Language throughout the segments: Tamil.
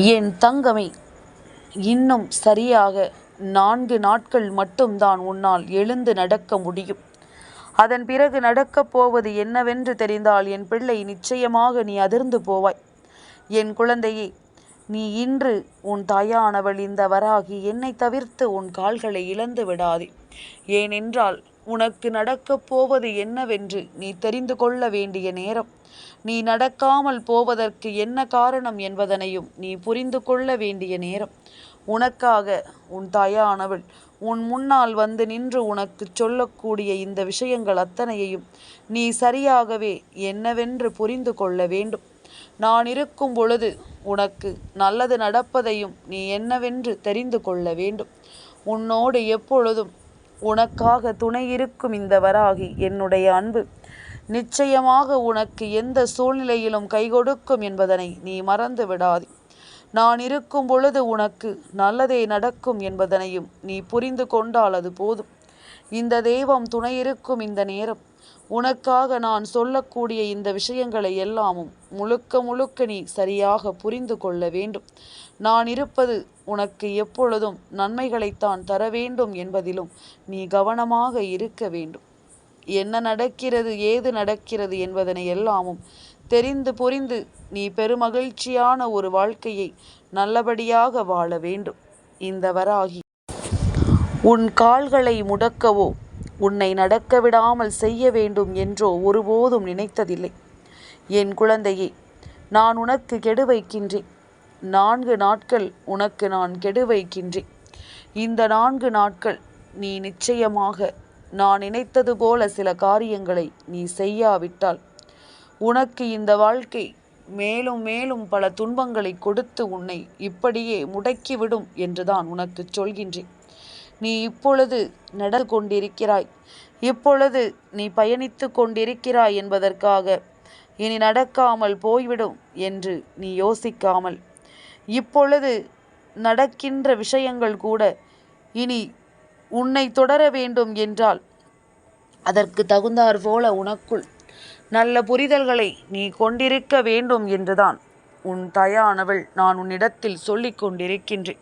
என் தங்கமே, இன்னும் சரியாக 4 நாட்கள் மட்டும்தான் உன்னால் எழுந்து நடக்க முடியும். அதன் பிறகு நடக்கப் போவது என்னவென்று தெரிந்தால் என் பிள்ளை, நிச்சயமாக நீ அதிர்ந்து போவாய். என் குழந்தையே, நீ இன்று உன் தாயானவள் இந்த வராகி என்னை தவிர்த்து உன் கால்களை இழந்து விடாதே. ஏனென்றால் உனக்கு நடக்கப் போவது என்னவென்று நீ தெரிந்து கொள்ள வேண்டிய நேரம், நீ நடக்காமல் போவதற்கு என்ன காரணம் என்பதனையும் நீ புரிந்து கொள்ள வேண்டிய நேரம். உனக்காக உன் தாயானவள் உன் முன்னால் வந்து நின்று உனக்கு சொல்லக்கூடிய இந்த விஷயங்கள் அத்தனையையும் நீ சரியாகவே என்னவென்று புரிந்து கொள்ள வேண்டும். நான் இருக்கும் பொழுது உனக்கு நல்லது நடப்பதையும் நீ என்னவென்று தெரிந்து கொள்ள வேண்டும். உன்னோடு எப்பொழுதும் உனக்காக துணை இருக்கும் இந்த வராகி என்னுடைய அன்பு நிச்சயமாக உனக்கு எந்த சூழ்நிலையிலும் கை கொடுக்கும் என்பதனை நீ மறந்து விடாதே. நான் இருக்கும் பொழுது உனக்கு நல்லதே நடக்கும் என்பதனையும் நீ புரிந்து கொண்டால் அது போதும். இந்த தெய்வம் துணை இருக்கும் இந்த நேரம் உனக்காக நான் சொல்லக்கூடிய இந்த விஷயங்களை எல்லாமும் முழுக்க முழுக்க நீ சரியாக புரிந்து கொள்ள வேண்டும். நான் இருப்பது உனக்கு எப்பொழுதும் நன்மைகளைத்தான் தர வேண்டும் என்பதிலும் நீ கவனமாக இருக்க வேண்டும். என்ன நடக்கிறது, ஏது நடக்கிறது என்பதனை எல்லாமும் தெரிந்து புரிந்து நீ பெருமகிழ்ச்சியான ஒரு வாழ்க்கையை நல்லபடியாக வாழ வேண்டும். இந்த வராகி உன் கால்களை முடக்கவோ உன்னை நடக்க விடாமல் செய்ய வேண்டும் என்றோ ஒருபோதும் நினைத்ததில்லை. என் குழந்தையே, நான் உனக்கு கெடு வைக்கின்றேன். 4 நாட்கள் உனக்கு நான் கெடு வைக்கின்றேன். இந்த 4 நாட்கள் நீ நிச்சயமாக நான் நினைத்தது போல சில காரியங்களை நீ செய்யாவிட்டால் உனக்கு இந்த வாழ்க்கை மேலும் மேலும் பல துன்பங்களை கொடுத்து உன்னை இப்படியே முடக்கிவிடும் என்றுதான் உனக்கு சொல்கின்றேன். நீ இப்பொழுது நடந்து கொண்டிருக்கிறாய், இப்பொழுது நீ பயணித்து கொண்டிருக்கிறாய் என்பதற்காக இனி நடக்காமல் போய்விடும் என்று நீ யோசிக்காமல், இப்பொழுது நடக்கின்ற விஷயங்கள் கூட இனி உன்னை தொடர வேண்டும் என்றால் அதற்கு தகுந்தாற் போல உனக்குள் நல்ல புரிதல்களை நீ கொண்டிருக்க வேண்டும் என்றுதான் உன் தாயானவள் நான் உன்னிடத்தில் சொல்லிக் கொண்டிருக்கின்றேன்.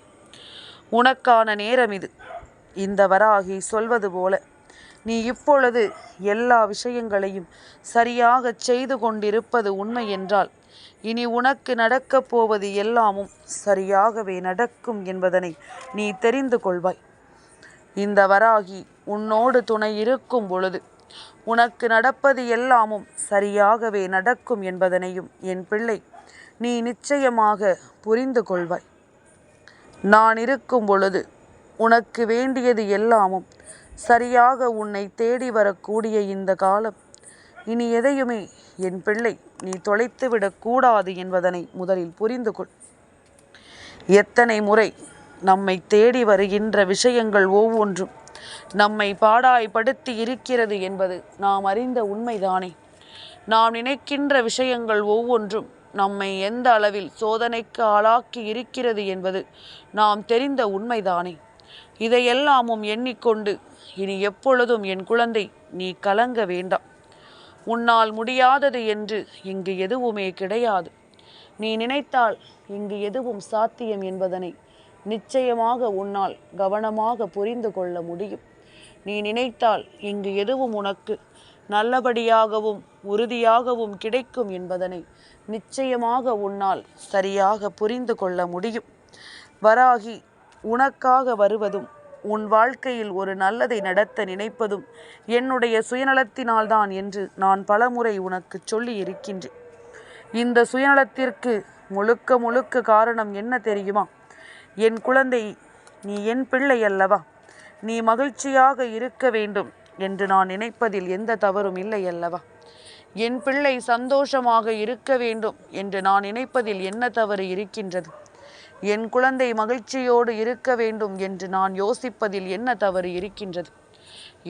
உனக்கான நேரம் இது. இந்த வராகி சொல்வது போல நீ இப்பொழுது எல்லா விஷயங்களையும் சரியாக செய்து கொண்டிருப்பது உண்மை என்றால் இனி உனக்கு நடக்கப் போவது எல்லாமும் சரியாகவே நடக்கும் என்பதனை நீ தெரிந்து கொள்வாய். இந்த வராகி உன்னோடு துணை இருக்கும் பொழுது உனக்கு நடப்பது எல்லாமும் சரியாகவே நடக்கும் என்பதனையும் என் பிள்ளை நீ நிச்சயமாக புரிந்து கொள்வாய். நான் இருக்கும் பொழுது உனக்கு வேண்டியது எல்லாமும் சரியாக உன்னை தேடி வரக்கூடிய இந்த காலம் இனி எதையுமே என் பிள்ளை நீ தொலைத்துவிடக்கூடாது என்பதனை முதலில் புரிந்து கொள். எத்தனை முறை நம்மை தேடி வருகின்ற விஷயங்கள் ஒவ்வொன்றும் நம்மை பாடாய்படுத்தி இருக்கிறது என்பது நாம் அறிந்த உண்மைதானே. நாம் நினைக்கின்ற விஷயங்கள் ஒவ்வொன்றும் நம்மை எந்த அளவில் சோதனைக்கு ஆளாக்கி இருக்கிறது என்பது நாம் தெரிந்த உண்மைதானே. இதையெல்லாமும் எண்ணிக்கொண்டு இனி எப்பொழுதும் என் குழந்தை நீ கலங்க வேண்டாம். உன்னால் முடியாதது என்று இங்கு எதுவுமே கிடையாது. நீ நினைத்தால் இங்கு எதுவும் சாத்தியம் என்பதனை நிச்சயமாக உன்னால் கவனமாக புரிந்து கொள்ள முடியும். நீ நினைத்தால் இங்கு எதுவும் உனக்கு நல்லபடியாகவும் உறுதியாகவும் கிடைக்கும் என்பதனை நிச்சயமாக உன்னால் சரியாக புரிந்து கொள்ள முடியும். வராகி உனக்காக வருவதும் உன் வாழ்க்கையில் ஒரு நல்லதை நடத்த நினைப்பதும் என்னுடைய சுயநலத்தினால்தான் என்று நான் பலமுறை உனக்கு சொல்லி இருக்கின்றேன். இந்த சுயநலத்திற்கு முழுக்க முழுக்க காரணம் என்ன தெரியுமா? என் குழந்தை, நீ என் பிள்ளை அல்லவா? நீ மகிழ்ச்சியாக இருக்க வேண்டும் என்று நான் நினைப்பதில் எந்த தவறும் இல்லை அல்லவா? என் பிள்ளை சந்தோஷமாக இருக்க வேண்டும் என்று நான் நினைப்பதில் என்ன தவறு இருக்கின்றது? என் குழந்தை மகிழ்ச்சியோடு இருக்க வேண்டும் என்று நான் யோசிப்பதில் என்ன தவறு இருக்கின்றது?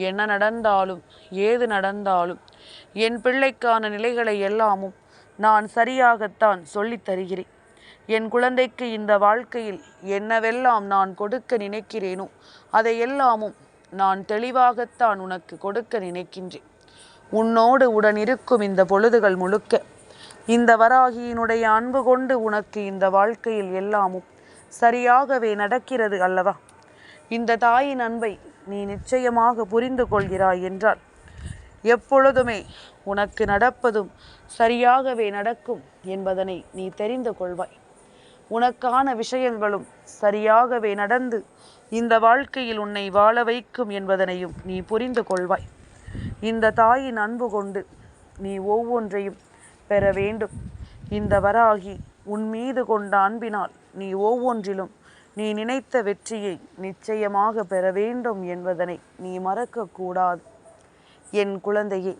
என்ன நடந்தாலும் ஏது நடந்தாலும் என் பிள்ளைக்கான நிலைகளை எல்லாமும் நான் சரியாகத்தான் சொல்லித் தருகிறேன். என் குழந்தைக்கு இந்த வாழ்க்கையில் என்னவெல்லாம் நான் கொடுக்க நினைக்கிறேனோ அதை எல்லாமும் நான் தெளிவாகத்தான் உனக்கு கொடுக்க நினைக்கின்றேன். உன்னோடு உடன் இருக்கும் இந்த பொழுதுகள் முழுக்க இந்த வராகியினுடைய அன்பு கொண்டு உனக்கு இந்த வாழ்க்கையில் எல்லாமும் சரியாகவே நடக்கிறது அல்லவா? இந்த தாயின் அன்பை நீ நிச்சயமாக புரிந்து கொள்கிறாய் என்றால் எப்பொழுதுமே உனக்கு நடப்பதும் சரியாகவே நடக்கும் என்பதனை நீ தெரிந்து கொள்வாய். உனக்கான விஷயங்களும் சரியாகவே நடந்து இந்த வாழ்க்கையில் உன்னை வாழ வைக்கும் என்பதனையும் நீ புரிந்து கொள்வாய். இந்த தாயின் அன்பு கொண்டு நீ ஒவ்வொன்றையும் பெற வேண்டும். இந்த வராகி உன் மீது கொண்ட அன்பினால் நீ ஒவ்வொன்றிலும் நீ நினைத்த வெற்றியை நிச்சயமாக பெற வேண்டும் என்பதனை நீ மறக்கக்கூடாது. என் குழந்தையே,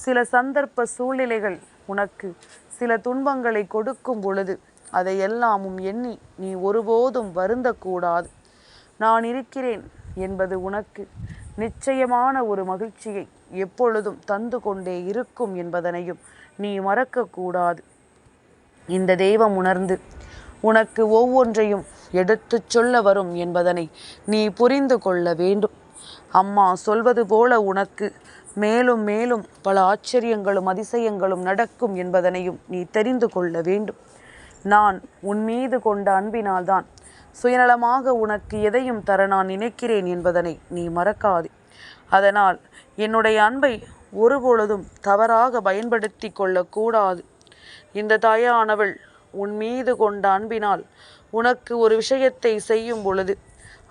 சில சந்தர்ப்ப சூழ்நிலைகள் உனக்கு சில துன்பங்களை கொடுக்கும் பொழுது அதையெல்லாமும் எண்ணி நீ ஒருபோதும் வருந்தக்கூடாது. நான் இருக்கிறேன் என்பது உனக்கு நிச்சயமான ஒரு மகிழ்ச்சியை எப்பொழுதும் தந்து கொண்டே இருக்கும் என்பதனையும் நீ மறக்கக்கூடாது. இந்த தெய்வம் உணர்ந்து உனக்கு ஒவ்வொன்றையும் எடுத்துச் சொல்ல வரும் என்பதனை நீ புரிந்து கொள்ள வேண்டும். அம்மா சொல்வது போல உனக்கு மேலும் மேலும் பல ஆச்சரியங்களும் அதிசயங்களும் நடக்கும் என்பதனையும் நீ தெரிந்து கொள்ள வேண்டும். நான் உன் மீது கொண்ட அன்பினால்தான் சுயநலமாக உனக்கு எதையும் தர நான் நினைக்கிறேன் என்பதனை நீ மறக்காதே. அதனால் என்னுடைய அன்பை ஒருபொழுதும் தவறாக பயன்படுத்தி கொள்ளக்கூடாது. இந்த தாயானவள் உன் மீது கொண்ட அன்பினால் உனக்கு ஒரு விஷயத்தை செய்யும் பொழுது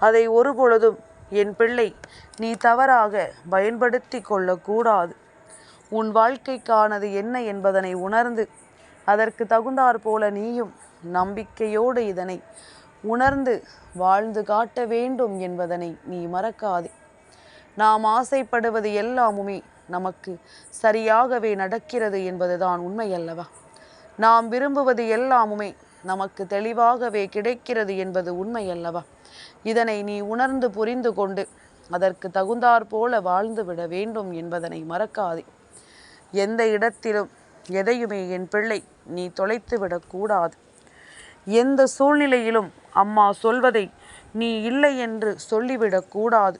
அதை ஒருபொழுதும் என் பிள்ளை நீ தவறாக பயன்படுத்தி கொள்ளக்கூடாது. உன் வாழ்க்கைக்கானது என்ன என்பதனை உணர்ந்து அதற்கு தகுந்தாற் போல நீயும் நம்பிக்கையோடு இதனை உணர்ந்து வாழ்ந்து காட்ட வேண்டும் என்பதனை நீ மறக்காதே. நாம் ஆசைப்படுவது எல்லாமுமே நமக்கு சரியாகவே நடக்கிறது என்பதுதான் உண்மை அல்லவா? நாம் விரும்புவது எல்லாமுமே நமக்கு தெளிவாகவே கிடைக்கிறது என்பது உண்மை அல்லவா? இதனை நீ உணர்ந்து புரிந்து கொண்டு அதற்கு தகுந்தாற் போல வாழ்ந்து விட வேண்டும் என்பதனை மறக்காதே. எந்த இடத்திலும் எதையுமே என் பிள்ளை நீ தொலைத்து விடக்கூடாது. எந்த சூழ்நிலையிலும் அம்மா சொல்வதை நீ இல்லை என்று சொல்லிவிடக்கூடாது.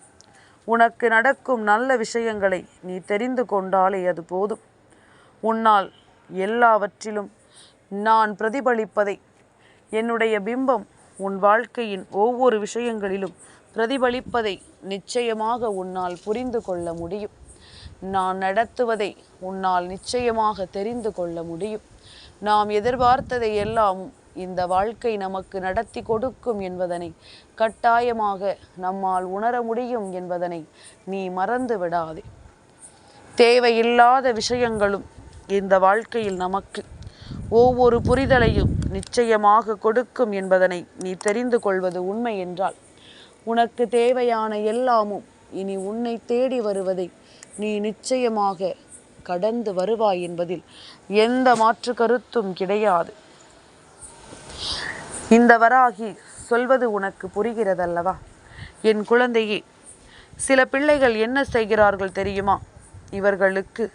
உனக்கு நடக்கும் நல்ல விஷயங்களை நீ தெரிந்து கொண்டாலே அது போதும். உன்னால் எல்லாவற்றிலும் நான் பிரதிபலிப்பதை, என்னுடைய பிம்பம் உன் வாழ்க்கையின் ஒவ்வொரு விஷயங்களிலும் பிரதிபலிப்பதை நிச்சயமாக உன்னால் புரிந்து கொள்ள முடியும். நான் நடத்துவதை உன்னால் நிச்சயமாக தெரிந்து கொள்ள முடியும். நாம் எதிர்பார்த்ததை எல்லாமும் இந்த வாழ்க்கை நமக்கு நடத்தி கொடுக்கும் என்பதனை கட்டாயமாக நம்மால் உணர முடியும் என்பதனை நீ மறந்து விடாதே. தேவையில்லாத விஷயங்களும் இந்த வாழ்க்கையில் நமக்கு ஒவ்வொரு புரிதலையும் நிச்சயமாக கொடுக்கும் என்பதனை நீ தெரிந்து கொள்வது உண்மை என்றால் உனக்கு தேவையான எல்லாமும் இனி உன்னை தேடி வருவதை நீ நிச்சயமாக கடந்து வருவாய் என்பதில் எந்த மாற்று கருத்தும் கிடையாது. இந்த வராகி சொல்வது உனக்கு புரிகிறதல்லவா? என் குழந்தையே, சில பிள்ளைகள் என்ன செய்கிறார்கள் தெரியுமா? இவர்களுக்கு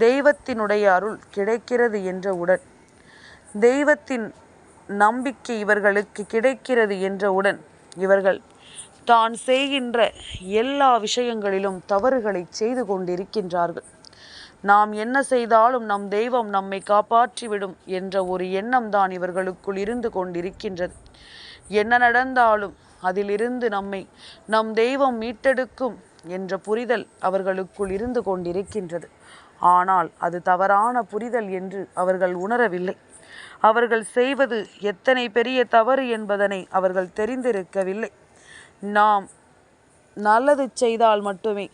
தெய்வத்தினுடைய அருள் கிடைக்கிறது என்றவுடன், தெய்வத்தின் நம்பிக்கை இவர்களுக்கு கிடைக்கிறது என்றவுடன் இவர்கள் தான் செய்கின்ற எல்லா விஷயங்களிலும் தவறுகளை செய்து கொண்டிருக்கின்றார்கள். நாம் என்ன செய்தாலும் நம் தெய்வம் நம்மை காப்பாற்றிவிடும் என்ற ஒரு எண்ணம் தான் இவர்களுக்குள் இருந்து கொண்டிருக்கின்றது. என்ன நடந்தாலும் அதிலிருந்து நம்மை நம் தெய்வம் மீட்டெடுக்கும் என்ற புரிதல் அவர்களுக்குள் இருந்து கொண்டிருக்கின்றது. ஆனால் அது தவறான புரிதல் என்று அவர்கள் உணரவில்லை. அவர்கள் செய்வது எத்தனை பெரிய தவறு என்பதனை அவர்கள் தெரிந்திருக்கவில்லை. நாம் நல்லது செய்தால் மட்டுமே,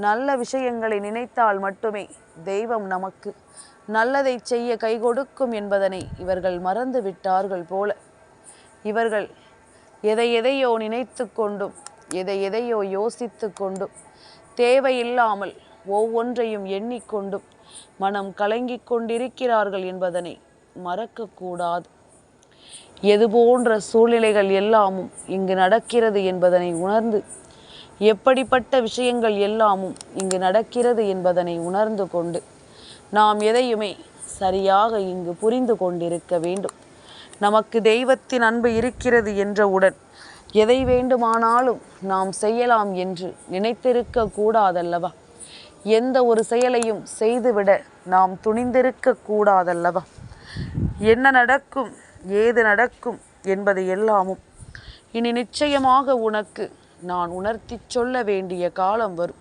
நல்ல விஷயங்களை நினைத்தால் மட்டுமே தெய்வம் நமக்கு நல்லதை செய்ய கை கொடுக்கும் என்பதனை இவர்கள் மறந்து விட்டார்கள் போல. இவர்கள் எதையோ நினைத்து கொண்டும் எதையோ யோசித்து கொண்டும் தேவையில்லாமல் ஒவ்வொன்றையும் எண்ணிக்கொண்டும் மனம் கலங்கிக் கொண்டிருக்கிறார்கள் என்பதனை மறக்கக்கூடாது. எது போன்ற சூழ்நிலைகள் எல்லாமும் இங்கு நடக்கிறது என்பதனை உணர்ந்து, எப்படிப்பட்ட விஷயங்கள் எல்லாமும் இங்கு நடக்கிறது என்பதனை உணர்ந்து கொண்டு நாம் எதையுமே சரியாக இங்கு புரிந்து கொண்டிருக்க வேண்டும். நமக்கு தெய்வத்தின் அன்பு இருக்கிறது என்றவுடன் எதை வேண்டுமானாலும் நாம் செய்யலாம் என்று நினைத்திருக்க கூடாதல்லவா? எந்த ஒரு செயலையும் செய்துவிட நாம் துணிந்திருக்க கூடாதல்லவா? என்ன நடக்கும், ஏது நடக்கும் என்பது எல்லாமும் இனி நிச்சயமாக உனக்கு நான் உணர்த்தி சொல்ல வேண்டிய காலம் வரும்.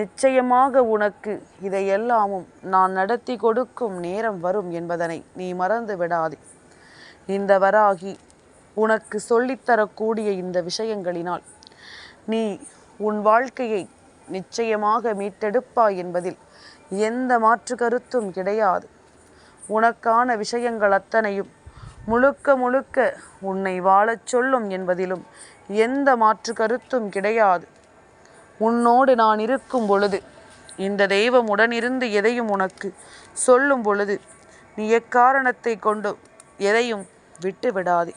நிச்சயமாக உனக்கு இதையெல்லாமும் நான் நடத்தி கொடுக்கும் நேரம் வரும் என்பதனை நீ மறந்து விடாதே. இந்த வராகி உனக்கு சொல்லித்தரக்கூடிய இந்த விஷயங்களினால் நீ உன் வாழ்க்கையை நிச்சயமாக மீட்டெடுப்பாய் என்பதில் எந்த மாற்று கருத்தும் கிடையாது. உனக்கான விஷயங்கள் அத்தனையும் முழுக்க முழுக்க உன்னை வாழச் சொல்லும் என்பதிலும் எந்த மாற்று கருத்தும் கிடையாது. உன்னோடு நான் இருக்கும் பொழுது, இந்த தெய்வம் உடனிருந்து எதையும் உனக்கு சொல்லும் பொழுது நீ எக்காரணத்தை கொண்டு எதையும் விட்டு விடாதே.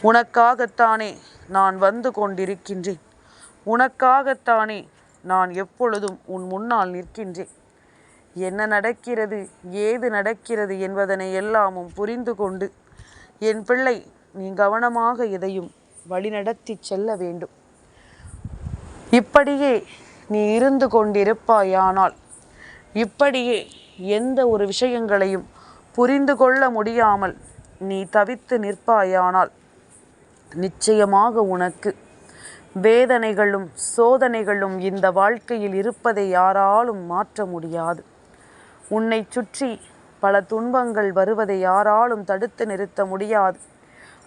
உனக்காகத்தானே நான் வந்து கொண்டிருக்கின்றேன். உனக்காகத்தானே நான் எப்பொழுதும் உன் முன்னால் நிற்கின்றேன். என்ன நடக்கிறது, ஏது நடக்கிறது என்பதனை எல்லாமும் புரிந்து கொண்டு என் பிள்ளை நீ கவனமாக எதையும் வழிநடத்தி செல்ல வேண்டும். இப்படியே நீ இருந்து கொண்டிருப்பாயானால், இப்படியே எந்த ஒரு விஷயங்களையும் புரிந்து கொள்ள முடியாமல் நீ தவித்து நிற்பாயானால், நிச்சயமாக உனக்கு வேதனைகளும் சோதனைகளும் இந்த வாழ்க்கையில் இருப்பதை யாராலும் மாற்ற முடியாது. உன்னை சுற்றி பல துன்பங்கள் வருவதை யாராலும் தடுத்து நிறுத்த முடியாது.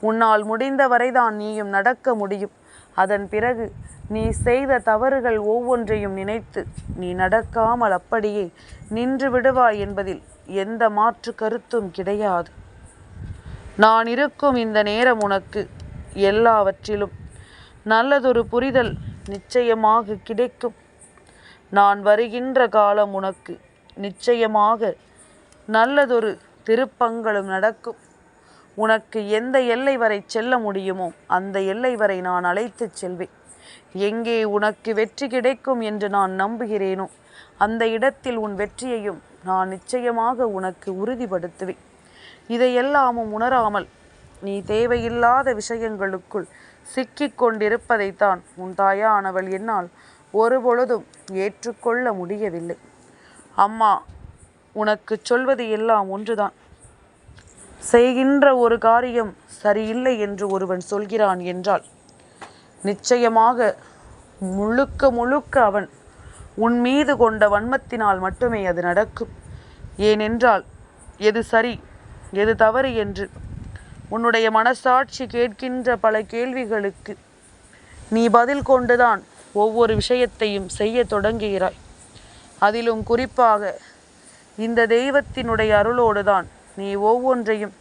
உன்னால் முடிந்த வரைதான் நீயும் நடக்க முடியும். அதன் பிறகு நீ செய்த தவறுகள் ஒவ்வொன்றையும் நினைத்து நீ நடக்காமல் அப்படியே நின்று விடுவாய் என்பதில் எந்த மாற்று கருத்தும் கிடையாது. நான் இருக்கும் இந்த நேரம் உனக்கு எல்லாவற்றிலும் நல்லதொரு புரிதல் நிச்சயமாக கிடைக்கும். நான் வருகின்ற காலம் உனக்கு நிச்சயமாக நல்லதொரு திருப்பங்களும் நடக்கும். உனக்கு எந்த எல்லை வரை செல்ல முடியுமோ அந்த எல்லை வரை நான் அழைத்து செல்வேன். எங்கே உனக்கு வெற்றி கிடைக்கும் என்று நான் நம்புகிறேனோ அந்த இடத்தில் உன் வெற்றியையும் நான் நிச்சயமாக உனக்கு உறுதிப்படுத்துவேன். இதையெல்லாமும் உணராமல் நீ தேவையில்லாத விஷயங்களுக்குள் சிக்கிக் கொண்டிருப்பதைத்தான் உன் தாயானவள் என்னால் ஒருபொழுதும் ஏற்றுக்கொள்ள முடியவில்லை. அம்மா உனக்கு சொல்வது எல்லாம் ஒன்றுதான். செய்கின்ற ஒரு காரியம் சரியில்லை என்று ஒருவன் சொல்கிறான் என்றால் நிச்சயமாக முழுக்க முழுக்க அவன் உன் மீது கொண்ட வன்மத்தினால் மட்டுமே அது நடக்கும். ஏனென்றால் எது சரி எது தவறு என்று உன்னுடைய மனசாட்சி கேட்கின்ற பல கேள்விகளுக்கு நீ பதில் கொண்டுதான் ஒவ்வொரு விஷயத்தையும் செய்ய தொடங்குகிறாய். அதிலும் குறிப்பாக இந்த தெய்வத்தினுடைய அருளோடு தான் நீ ஒவ்வொன்றையும்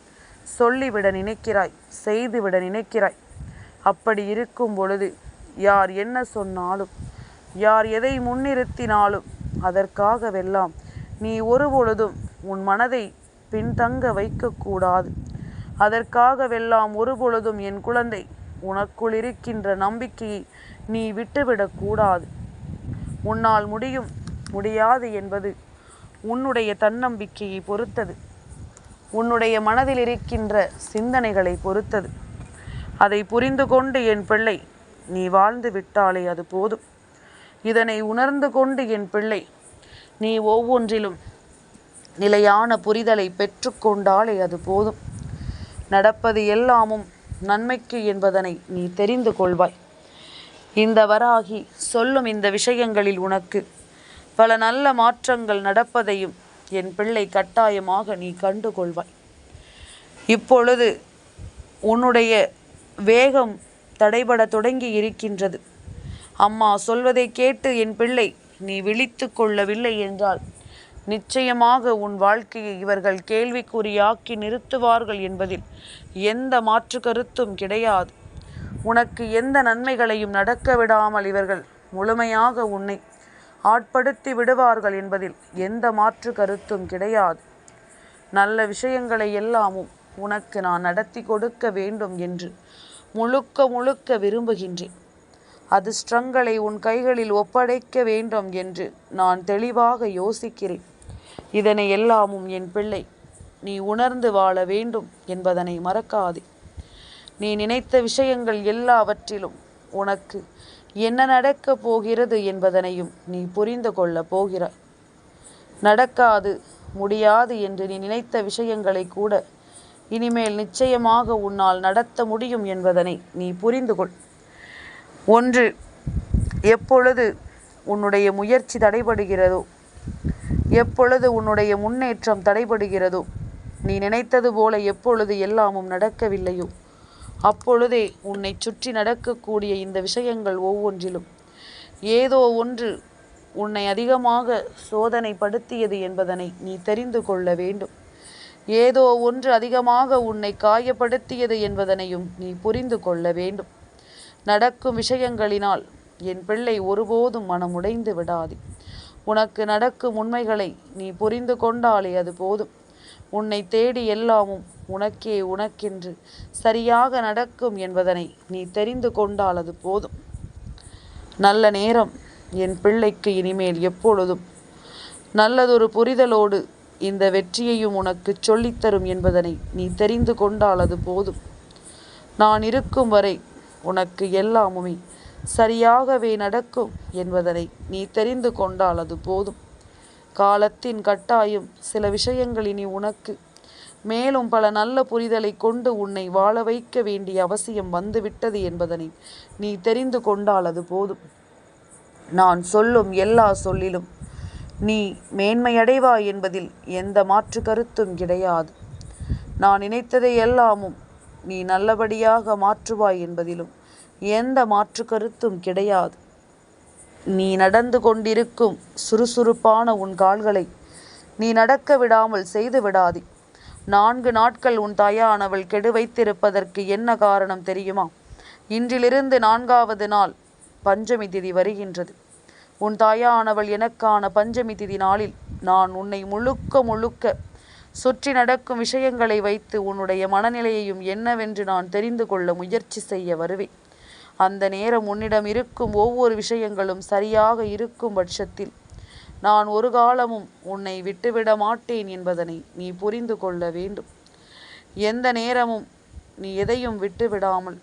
சொல்லிவிட நினைக்கிறாய், செய்துவிட நினைக்கிறாய். அப்படி இருக்கும் பொழுது யார் என்ன சொன்னாலும், யார் எதை முன்னிறுத்தினாலும் அதற்காகவெல்லாம் நீ ஒருபொழுதும் உன் மனதை பின்தங்க வைக்கக்கூடாது. அதற்காகவெல்லாம் ஒருபொழுதும் என் குழந்தை உனக்குள் இருக்கின்ற நம்பிக்கையை நீ விட்டுவிடக்கூடாது. உன்னால் முடியும் முடியாது என்பது உன்னுடைய தன்னம்பிக்கையை பொறுத்தது, உன்னுடைய மனதில் இருக்கின்ற சிந்தனைகளை பொறுத்தது. அதை புரிந்து கொண்டு என் பிள்ளை நீ வாழ்ந்து விட்டாலே அது போதும். இதனை உணர்ந்து கொண்டு என் பிள்ளை நீ ஒவ்வொன்றிலும் நிலையான புரிதலை பெற்றுக்கொண்டாலே அது போதும். நடப்பது எல்லாமும் நன்மைக்கு என்பதனை நீ தெரிந்து கொள்வாய். இந்த வராகி சொல்லும் இந்த விஷயங்களில் உனக்கு பல நல்ல மாற்றங்கள் நடப்பதையும் என் பிள்ளை கட்டாயமாக நீ கண்டு கொள்வாய். இப்பொழுது உன்னுடைய வேகம் தடைபட தொடங்கி இருக்கின்றது. அம்மா சொல்வதை கேட்டு என் பிள்ளை நீ விழித்து கொள்ளவில்லை என்றால் நிச்சயமாக உன் வாழ்க்கையை இவர்கள் கேள்விக்குறியாக்கி நிறுத்துவார்கள் என்பதில் எந்த மாற்று கருத்தும் கிடையாது. உனக்கு எந்த நன்மைகளையும் நடக்க விடாமல் இவர்கள் முழுமையாக உன்னை ஆட்படுத்தி விடுவார்கள் என்பதில் எந்த மாற்று கருத்தும் கிடையாது. நல்ல விஷயங்களை எல்லாமும் உனக்கு நான் நடத்தி கொடுக்க வேண்டும் என்று முழுக்க முழுக்க விரும்புகின்றேன். அதிர்ஷ்டங்களை உன் கைகளில் ஒப்படைக்க வேண்டும் என்று நான் தெளிவாக யோசிக்கிறேன். இதனை எல்லாமும் என் பிள்ளை நீ உணர்ந்து வாழ வேண்டும் என்பதனை மறக்காதே. நீ நினைத்த விஷயங்கள் எல்லாவற்றிலும் உனக்கு என்ன நடக்கப் போகிறது என்பதனையும் நீ புரிந்து கொள்ளப் போகிறாய். நடக்காது, முடியாது என்று நீ நினைத்த விஷயங்களை கூட இனிமேல் நிச்சயமாக உன்னால் நடத்த முடியும் என்பதனை நீ புரிந்து கொள். ஒன்று, எப்பொழுது உன்னுடைய முயற்சி தடைபடுகிறதோ, எப்பொழுது உன்னுடைய முன்னேற்றம் தடைபடுகிறதோ, நீ நினைத்தது போல எப்பொழுது எல்லாமும் நடக்கவில்லையோ, அப்பொழுதே உன்னை சுற்றி நடக்கக்கூடிய இந்த விஷயங்கள் ஒவ்வொன்றிலும் ஏதோ ஒன்று உன்னை அதிகமாக சோதனைப்படுத்தியது என்பதனை நீ தெரிந்து கொள்ள வேண்டும். ஏதோ ஒன்று அதிகமாக உன்னை காயப்படுத்தியது என்பதனையும் நீ புரிந்து கொள்ள வேண்டும். நடக்கும் விஷயங்களினால் என் பிள்ளை ஒருபோதும் மனமுடைந்து விடாதே. உனக்கு நடக்கும் உண்மைகளை நீ புரிந்து கொண்டாலே அது போதும். உன்னை தேடி எல்லாமும் உனக்கென்று சரியாக நடக்கும் என்பதனை நீ தெரிந்து கொண்டால் அது போதும். நல்ல நேரம் என் பிள்ளைக்கு இனிமேல் எப்பொழுதும் நல்லதொரு புரிதலோடு இந்த வெற்றியையும் உனக்கு சொல்லித்தரும் என்பதனை நீ தெரிந்து கொண்டால் அது போதும். நான் இருக்கும் வரை உனக்கு எல்லாமுமே சரியாகவே நடக்கும் என்பதனை நீ தெரிந்து கொண்டால் அது போதும். காலத்தின் கட்டாயம் சில விஷயங்கள் இனி உனக்கு மேலும் பல நல்ல புரிதலை கொண்டு உன்னை வாழ வைக்க வேண்டிய அவசியம் வந்துவிட்டது என்பதனை நீ தெரிந்து கொண்டால் அது போதும். நான் சொல்லும் எல்லா சொல்லிலும் நீ மேன்மையடைவாய் என்பதில் எந்த மாற்று கருத்தும் கிடையாது. நான் நினைத்ததை எல்லாமும் நீ நல்லபடியாக மாற்றுவாய் என்பதிலும் எந்த மாற்று கருத்தும் கிடையாது. நீ நடந்து கொண்டிருக்கும் சுறுசுறுப்பான உன் கால்களை நீ நடக்க விடாமல் செய்து விடாதே. 4 நாட்கள் உன் தாயானவள் கெடு வைத்திருப்பதற்கு என்ன காரணம் தெரியுமா? இன்றிலிருந்து 4வது நாள் பஞ்சமி திதி வருகின்றது. உன் தாயானவள் எனக்கான பஞ்சமி திதி நாளில் நான் உன்னை முழுக்க சுற்றி நடக்கும் விஷயங்களை வைத்து உன்னுடைய மனநிலையையும் என்னவென்று நான் தெரிந்து கொள்ள முயற்சி செய்ய வருவேன். அந்த நேரம் உன்னிடம் இருக்கும் ஒவ்வொரு விஷயங்களும் சரியாக இருக்கும் பட்சத்தில் நான் ஒரு காலமும் உன்னை விட்டுவிட மாட்டேன் என்பதனை நீ புரிந்து கொள்ள வேண்டும். எந்த நேரமும் நீ எதையும் விட்டுவிடாமல்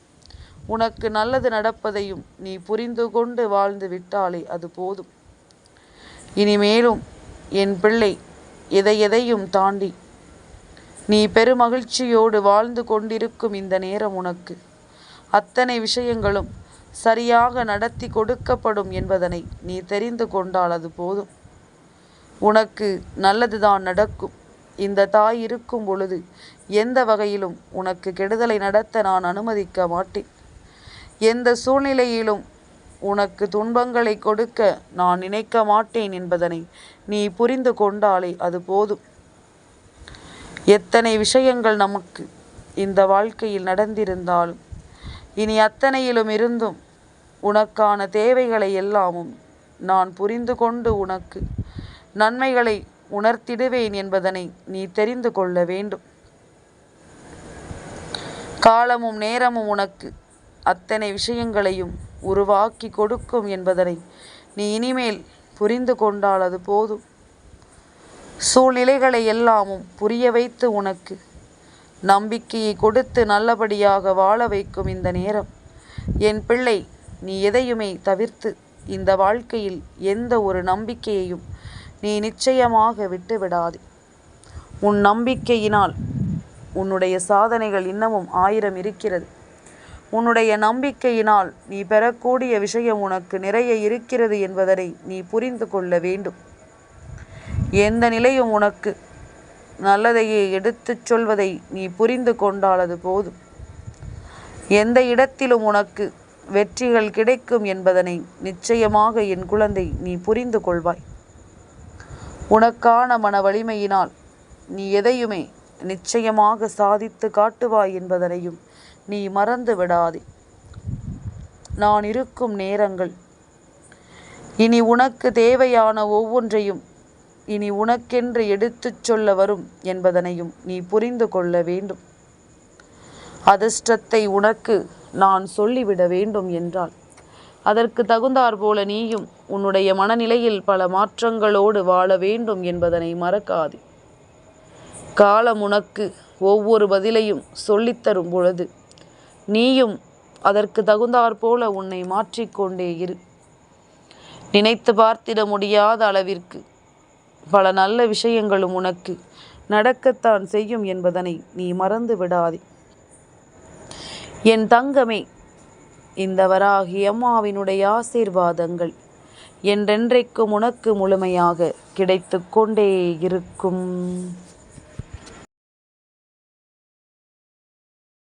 உனக்கு நல்லது நடப்பதையும் நீ புரிந்து கொண்டு வாழ்ந்து விட்டாலே அது போதும். இனிமேலும் என் பிள்ளை எதையும் தாண்டி நீ பெருமகிழ்ச்சியோடு வாழ்ந்து கொண்டிருக்கும் இந்த நேரம் உனக்கு அத்தனை விஷயங்களும் சரியாக நடத்தி கொடுக்கப்படும் என்பதனை நீ தெரிந்து கொண்டால் அது போதும். உனக்கு நல்லதுதான் நடக்கும். இந்த தாய் இருக்கும் பொழுது எந்த வகையிலும் உனக்கு கெடுதலை நடத்த நான் அனுமதிக்க மாட்டேன். எந்த சூழ்நிலையிலும் உனக்கு துன்பங்களை கொடுக்க நான் நினைக்க மாட்டேன் என்பதனை நீ புரிந்து கொண்டாலே அது போதும். எத்தனை விஷயங்கள் நமக்கு இந்த வாழ்க்கையில் நடந்திருந்தாலும் இனி அத்தனையிலும் இருந்தும் உனக்கான தேவைகளை எல்லாமும் நான் புரிந்து கொண்டு உனக்கு நன்மைகளை உணர்த்திடுவேன் என்பதனை நீ தெரிந்து கொள்ள வேண்டும். காலமும் நேரமும் உனக்கு அத்தனை விஷயங்களையும் உருவாக்கி கொடுக்கும் என்பதனை நீ இனிமேல் புரிந்து கொண்டால் அது போதும். சூழ்நிலைகளை எல்லாமும் புரிய வைத்து உனக்கு நம்பிக்கையை கொடுத்து நல்லபடியாக வாழ வைக்கும் இந்த நேரம் என் பிள்ளை, நீ எதையுமே தவிர்த்து இந்த வாழ்க்கையில் எந்த ஒரு நம்பிக்கையையும் நீ நிச்சயமாக விட்டு விடாதே. உன் நம்பிக்கையினால் உன்னுடைய சாதனைகள் இன்னமும் 1000 இருக்கிறது. உன்னுடைய நம்பிக்கையினால் நீ பெறக்கூடிய விஷயம் உனக்கு நிறைய இருக்கிறது என்பதனை நீ புரிந்து கொள்ள வேண்டும். எந்த நிலையும் உனக்கு நல்லதையே எடுத்துச் சொல்வதை நீ புரிந்து கொண்டால் அது போதும். எந்த இடத்திலும் உனக்கு வெற்றிகள் கிடைக்கும் என்பதனை நிச்சயமாக என் குழந்தை நீ புரிந்து கொள்வாய். உனக்கான மன வலிமையினால் நீ எதையுமே நிச்சயமாக சாதித்து காட்டுவாய் என்பதனையும் நீ மறந்து விடாதே. நான் இருக்கும் நேரங்கள் இனி உனக்கு தேவையான ஒவ்வொன்றையும் இனி உனக்கென்று எடுத்துச் சொல்ல வரும் என்பதனையும் நீ புரிந்து கொள்ள வேண்டும். அதிர்ஷ்டத்தை உனக்கு நான் சொல்லிவிட வேண்டும் என்றால் அதற்கு தகுந்தாற் போல நீயும் உன்னுடைய மனநிலையில் பல மாற்றங்களோடு வாழ வேண்டும் என்பதனை மறக்காதே. காலம் உனக்கு ஒவ்வொரு பதிலையும் சொல்லித்தரும் பொழுது நீயும் அதற்கு தகுந்தாற்போல உன்னை மாற்றிக்கொண்டே இரு. நினைத்து பார்த்திட முடியாத அளவிற்கு பல நல்ல விஷயங்களும் உனக்கு நடக்கத்தான் செய்யும் என்பதனை நீ மறந்து விடாதே. என் தங்கமே, இந்த வராகி அம்மாவினுடைய ஆசீர்வாதங்கள் என்றென்றைக்கும் உனக்கு முழுமையாக கிடைத்து கொண்டே இருக்கும்.